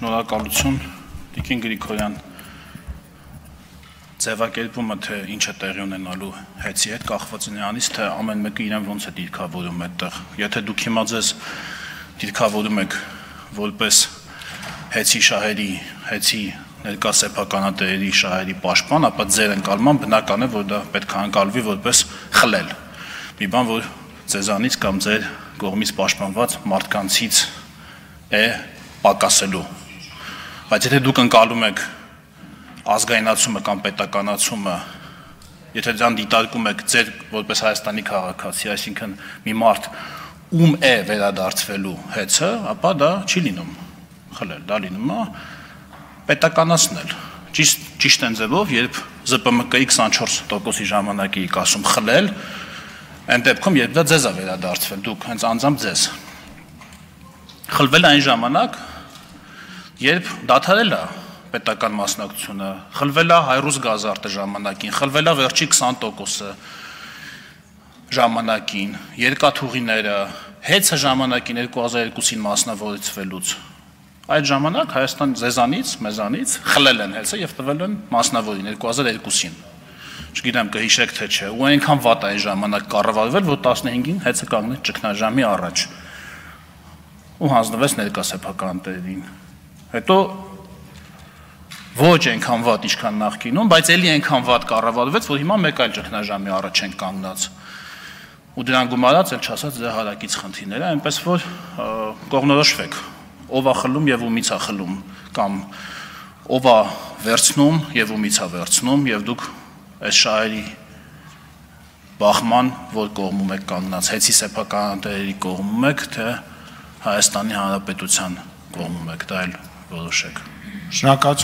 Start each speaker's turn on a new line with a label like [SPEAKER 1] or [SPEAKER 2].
[SPEAKER 1] Շնորհակալություն, Տիկին Գրիգորյան, ձևակերպումը, թե ինչ է տեղի ունենալու հեծի հետ կախված է նրանից, թե ամեն մեկը իրեն ոնց է դիրքավորում այդտեղ։ Եթե դուք հիմա ձեզ դիրքավորում եք որպես հեծի շահերի, հեծի ներկա սեփականատերերի շահերի պաշտպան, ապա ձեր ընկալման բնական է, որ դա պետք է ընկալվի որպես խլել։ Մի բան, որ ձեզանից կամ ձեր կողմից պաշտպանված մարդկանցից է պակասելու։ Բայց եթե դուք ընկալում եք ազգայնացումը կամ պետականացումը, եթե դրան դիտարկում եք ձեր որպես Հայաստանի քաղաքացի, այսինքն մի մարդ ում է վերադարձվելու հեծը, ապա դա չի լինում խլել, դա լինում է պետականացնել։ Ճիշտ են ձևով, երբ ԶՊՄԿ-ի 24%-ի ժամանակ եք ասում խլել, այն դեպքում, երբ դա ձեզ է վերադարձվել, դուք հենց անձամբ ձեզ։ Խլվել այն ժամանակ, երբ դադարել է պետական մասնակցությունը, խլվել է հայրուս գազարտը ժամանակին, խլվել է վերջի 20%-ը ժամանակին, երկաթուղիները, հեծը ժամանակին 2002-ին մասնավորեցվելուց։ Այդ ժամանակ Հայաստան ձեզանից, մեզանից խլել են հեծը եւ տվել են մասնավորին 2002-ին։ Չգիտեմ կհիշեք թե չէ, ու այնքան վատ այն ժամանակ կառավարվել, որ 15-ին հեծը կանգնեց ճգնաժամի առաջ ու հանձնվեց ներկա սեփականատերերին։ Հետո ոչ այնքան վատ ինչքան նախկինում, բայց էլի այնքան վատ կառավարվեց, որ հիմա մեկ այլ ճգնաժամի առաջ են կանգնած։ Ու դրան գումարած էլ չասած ձեր հարակից խնդիրները, այնպես որ կողմնորոշվեք, ով է խլում եւ ումից է խլում, կամ ով է վերցնում եւ ումից է վերցնում, եւ դուք այս շահերի բախման որ կողմում եք կանգնած, հեծի սեփականատերերի կողմում եք, թե Հայաստանի Հանրապետության կողմում եք, դա էլ որոշեք։
[SPEAKER 2] Շնորհակալություն։